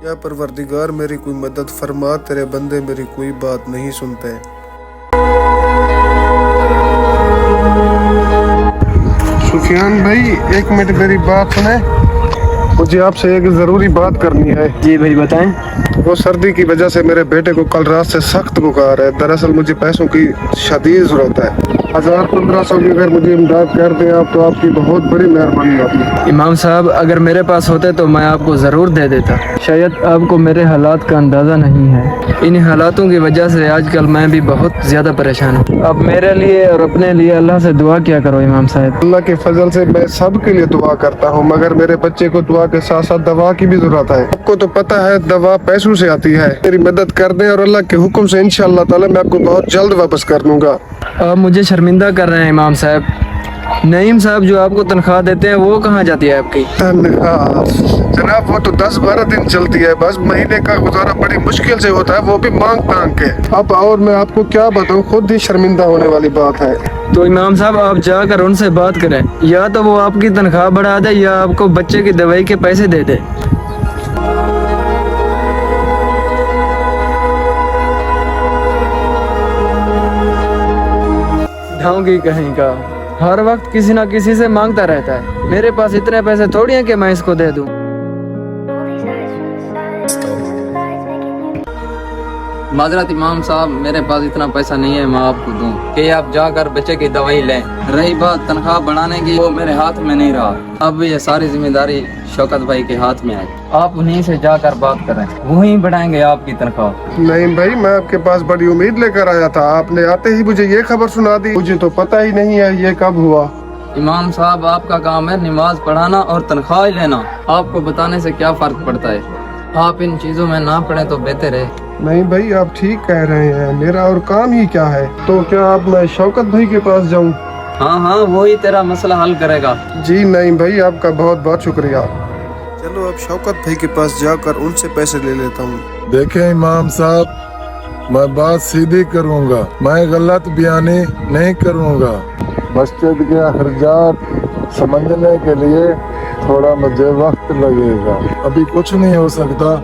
या परवरदिगार मेरी कोई मदद फरमा, तेरे बंदे मेरी कोई बात नहीं सुनते। सुफियान भाई एक मिनट मेरी बात सुने, मुझे आपसे एक जरूरी बात करनी है। जी भाई बताएं। वो सर्दी की वजह से मेरे बेटे को कल रात से सख्त बुखार है। दरअसल मुझे पैसों की शदीद जरूरत है। 1000-1500 की अगर मुझे इमदाद कर दें आप तो आपकी बहुत बड़ी मेहरबानी होगी। इमाम साहब अगर मेरे पास होते तो मैं आपको ज़रूर दे देता। शायद आपको मेरे हालात का अंदाज़ा नहीं है। इन हालातों की वजह से आजकल मैं भी बहुत ज़्यादा परेशान हूँ। अब मेरे लिए और अपने लिए अल्लाह से दुआ किया करो इमाम साहब। अल्लाह के फजल से मैं सब के लिए दुआ करता हूँ, मगर मेरे बच्चे को दुआ के साथ साथ दवा की भी जरूरत है। आपको तो पता है दवा पैसों से आती है। मेरी मदद कर दें और अल्लाह के हुक्म से इंशाअल्लाह ताला मैं आपको बहुत जल्द वापस कर दूंगा। आप मुझे शर्मिंदा कर रहे हैं इमाम साहब। नईम साहब जो आपको तनख्वाह देते हैं वो कहाँ जाती है आपकी? तनख्वाह जनाब वो तो 10-12 दिन चलती है, बस महीने का गुजारा बड़ी मुश्किल से होता है, वो भी मांग तांग के। अब और मैं आपको क्या बताऊं, खुद ही शर्मिंदा होने वाली बात है। तो इमाम साहब आप जाकर उनसे बात करें, या तो वो आपकी तनख्वाह बढ़ा दे या आपको बच्चे की दवाई के पैसे दे दे। ढोंगी कहीं का, हर वक्त किसी ना किसी से मांगता रहता है। मेरे पास इतने पैसे थोड़ी हैं कि मैं इसको दे दूं। माजरत इमाम साहब मेरे पास इतना पैसा नहीं है मैं आपको दूं कि आप जाकर बच्चे की दवाई लें। रही बात तनख्वाह बढ़ाने की, वो मेरे हाथ में नहीं रहा। अब ये सारी जिम्मेदारी शौकत भाई के हाथ में है। आप उन्हीं से जाकर बात करें, वही बढ़ाएंगे आपकी तनख्वाह। नहीं भाई मैं आपके पास बड़ी उम्मीद लेकर आया था, आपने आते ही मुझे ये खबर सुना दी। मुझे तो पता ही नहीं है ये कब हुआ। इमाम साहब आपका काम है नमाज पढ़ाना और तनख्वाह लेना। आपको बताने से क्या फर्क पड़ता है? आप इन चीजों में ना पड़े तो बेहतर है। नहीं भाई आप ठीक कह रहे हैं, मेरा और काम ही क्या है। तो क्या आप मैं शौकत भाई के पास जाऊं? हाँ हाँ वही तेरा मसला हल करेगा। जी नहीं भाई आपका बहुत बहुत शुक्रिया। चलो अब शौकत भाई के पास जाकर उनसे पैसे ले लेता हूँ। देखें इमाम साहब मैं बात सीधी करूँगा, मैं गलत बयानी नहीं करूँगा। मस्जिद के अखराजात समझने के लिए थोड़ा मुझे वक्त लगेगा, अभी कुछ नहीं हो सकता।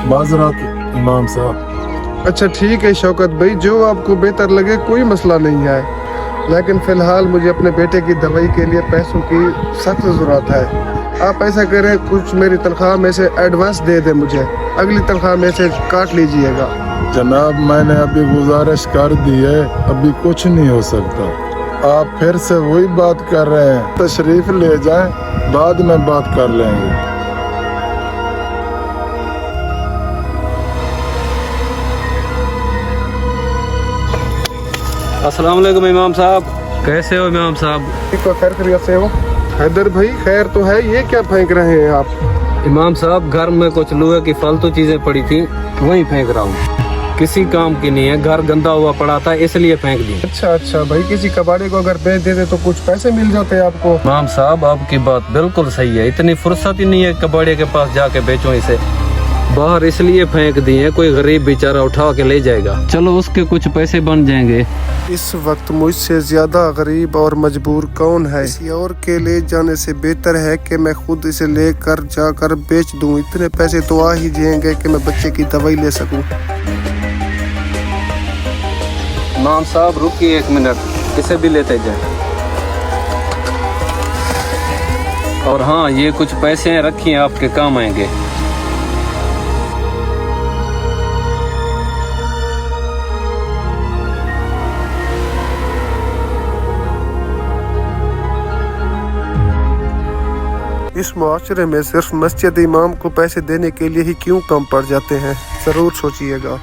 माजरत इमाम साहब। अच्छा ठीक है शौकत भाई, जो आपको बेहतर लगे कोई मसला नहीं है, लेकिन फिलहाल मुझे अपने बेटे की दवाई के लिए पैसों की सख्त ज़रूरत है। आप ऐसा करें कुछ मेरी तनख्वाह में से एडवांस दे दें मुझे, अगली तनख्वाह में से काट लीजिएगा। जनाब मैंने अभी गुजारिश कर दी है, अभी कुछ नहीं हो सकता। आप फिर से वही बात कर रहे हैं, तशरीफ ले जाएं, बाद में बात कर लेंगे। अस्सलाम वालेकुम इमाम साहब। कैसे हो इमाम साहब? ठीक हो, खैर खैरियत से हो? हैदर भाई खैर तो है, ये क्या फेंक रहे हैं आप? इमाम साहब घर में कुछ लोहे की फालतू चीजें पड़ी थी वही फेंक रहा हूँ, किसी काम की नहीं है। घर गंदा हुआ पड़ा था इसलिए फेंक दी। अच्छा भाई, किसी कबाड़े को अगर बेच देते तो कुछ पैसे मिल जाते आपको। इमाम साहब आपकी बात बिल्कुल सही है, इतनी फुर्सत ही नहीं है कबाड़े के पास जाके बेचूं इसे। बाहर इसलिए फेंक दिए, कोई गरीब बेचारा उठा के ले जाएगा, चलो उसके कुछ पैसे बन जाएंगे। इस वक्त मुझसे ज्यादा गरीब और मजबूर कौन है? किसी और के ले जाने से बेहतर है कि मैं खुद इसे लेकर जाकर बेच दूं। इतने पैसे तो आ ही जाएंगे कि मैं बच्चे की दवाई ले सकूं। इमाम साहब रुकिए एक मिनट, इसे भी लेते जाए। और हाँ ये कुछ पैसे रखिए, आपके काम आएंगे। इस मुआशरे में सिर्फ मस्जिद इमाम को पैसे देने के लिए ही क्यों कम पड़ जाते हैं, जरूर सोचिएगा।